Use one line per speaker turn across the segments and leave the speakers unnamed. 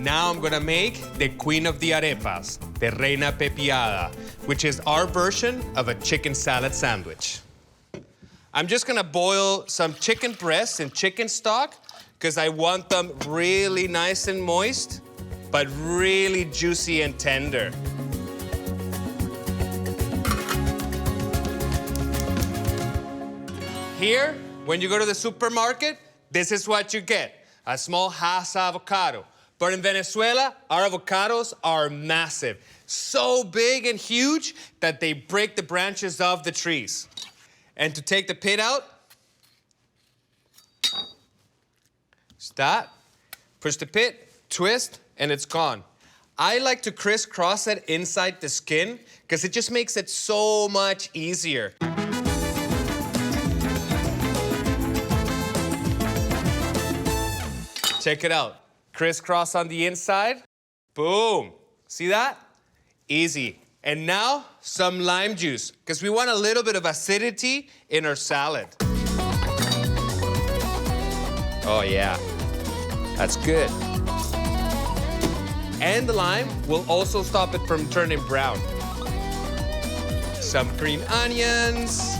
Now I'm gonna make the queen of the arepas, the reina pepiada, which is our version of a chicken salad sandwich. I'm just gonna boil some chicken breasts in chicken stock because I want them really nice and moist, but really juicy and tender. Here, when you go to the supermarket, this is what you get, a small Hass avocado. But in Venezuela, our avocados are massive, so big and huge that they break the branches of the trees. And to take the pit out, just that, push the pit, twist, and it's gone. I like to crisscross it inside the skin because it just makes it so much easier. Check it out. Crisscross on the inside. Boom. See that? Easy. And now, some lime juice, because we want a little bit of acidity in our salad. Oh, yeah. That's good. And the lime will also stop it from turning brown. Some green onions.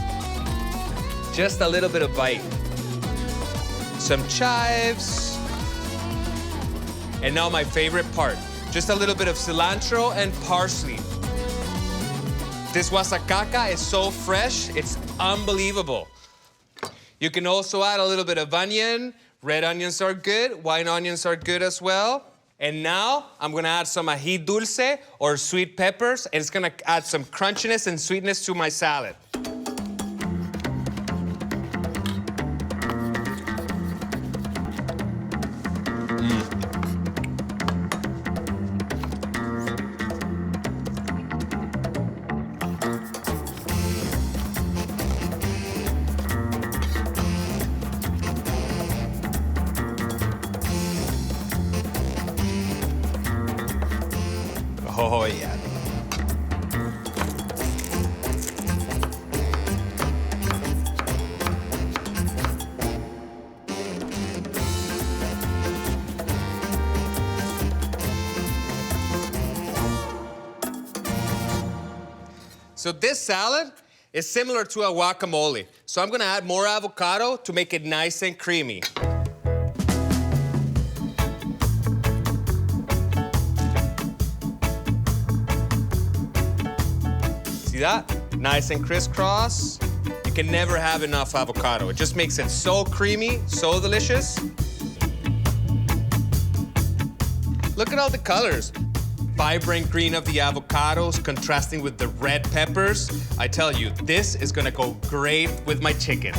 Just a little bit of bite. Some chives. And now my favorite part, just a little bit of cilantro and parsley. This guasacaca is so fresh, it's unbelievable. You can also add a little bit of onion. Red onions are good, white onions are good as well. And now I'm gonna add some ají dulce or sweet peppers, and it's gonna add some crunchiness and sweetness to my salad. Oh, yeah. So this salad is similar to a guacamole. So I'm gonna add more avocado to make it nice and creamy. See that? Nice and crisscross. You can never have enough avocado. It just makes it so creamy, so delicious. Look at all the colors. Vibrant green of the avocados contrasting with the red peppers. I tell you, this is gonna go great with my chicken.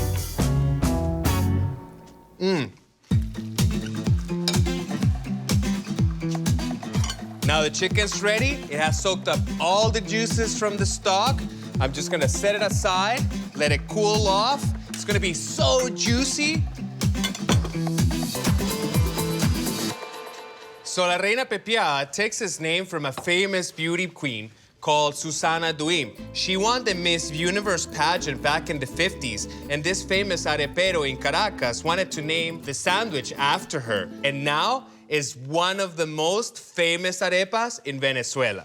Now the chicken's ready. It has soaked up all the juices from the stock. I'm just gonna set it aside, let it cool off. It's gonna be so juicy. So La Reina Pepiada takes its name from a famous beauty queen called Susana Duim. She won the Miss Universe pageant back in the 50s, and this famous arepero in Caracas wanted to name the sandwich after her. And now, is one of the most famous arepas in Venezuela.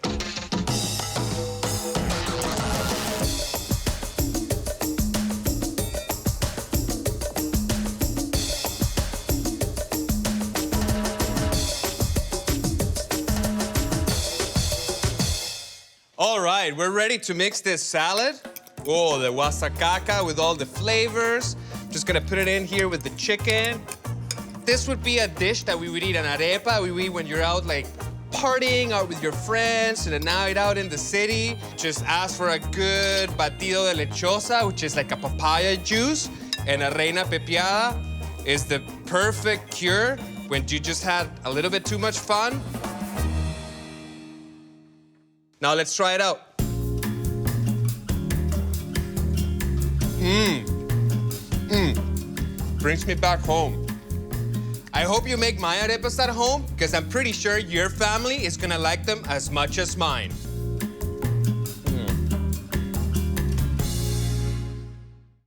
All right, we're ready to mix this salad. Oh, the guasacaca with all the flavors. Just gonna put it in here with the chicken. This would be a dish that we would eat an arepa. We would eat when you're out like partying out with your friends and a night out in the city. Just ask for a good batido de lechosa, which is like a papaya juice. And a reina pepiada is the perfect cure when you just had a little bit too much fun. Now let's try it out. Brings me back home. I hope you make my arepas at home, because I'm pretty sure your family is gonna like them as much as mine.